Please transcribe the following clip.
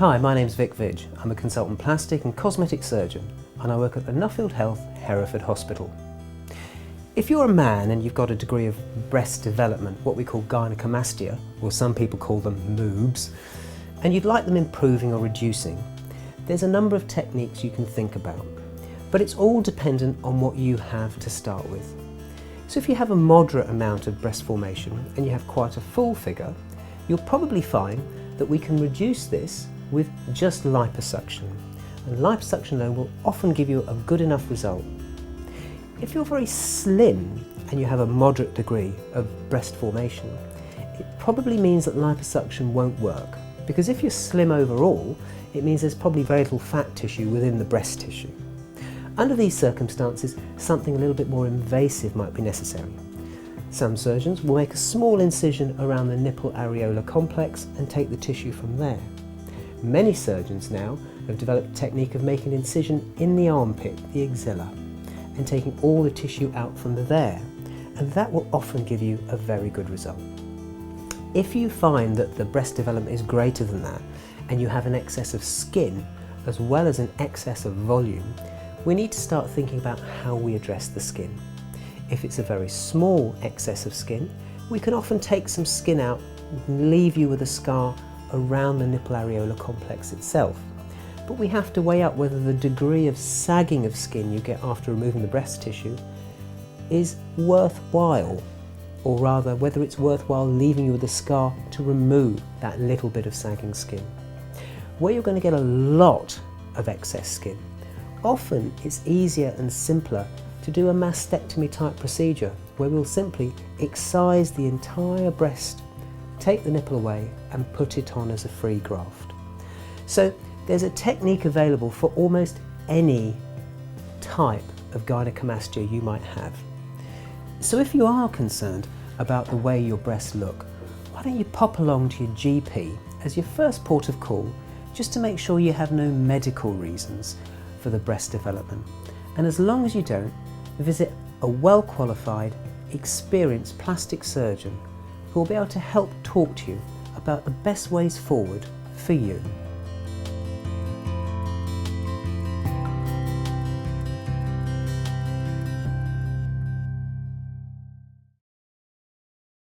Hi, my name's Vikram Vijh. I'm a consultant plastic and cosmetic surgeon and I work at the Nuffield Health, Hereford Hospital. If you're a man and you've got a degree of breast development, what we call gynaecomastia, or some people call them Moobs, and you'd like them improving or reducing, there's a number of techniques you can think about, but it's all dependent on what you have to start with. So if you have a moderate amount of breast formation and you have quite a full figure, you'll probably find that we can reduce this with just liposuction, and liposuction alone will often give you a good enough result. If you're very slim and you have a moderate degree of breast formation, it probably means that liposuction won't work, because if you're slim overall, it means there's probably very little fat tissue within the breast tissue. Under these circumstances, something a little bit more invasive might be necessary. Some surgeons will make a small incision around the nipple areolar complex and take the tissue from there. Many surgeons now have developed a technique of making an incision in the armpit, the axilla, and taking all the tissue out from there, and that will often give you a very good result. If you find that the breast development is greater than that, and you have an excess of skin as well as an excess of volume, we need to start thinking about how we address the skin. If it's a very small excess of skin, we can often take some skin out and leave you with a scar around the nipple areolar complex itself. But we have to weigh up whether the degree of sagging of skin you get after removing the breast tissue is worthwhile, or rather whether it's worthwhile leaving you with a scar to remove that little bit of sagging skin. Where you're going to get a lot of excess skin, often it's easier and simpler to do a mastectomy type procedure where we'll simply excise the entire breast, take the nipple away and put it on as a free graft. So there's a technique available for almost any type of gynaecomastia you might have. So if you are concerned about the way your breasts look, why don't you pop along to your GP as your first port of call, just to make sure you have no medical reasons for the breast development. And as long as you don't, visit a well-qualified, experienced plastic surgeon who will be able to help talk to you about the best ways forward for you.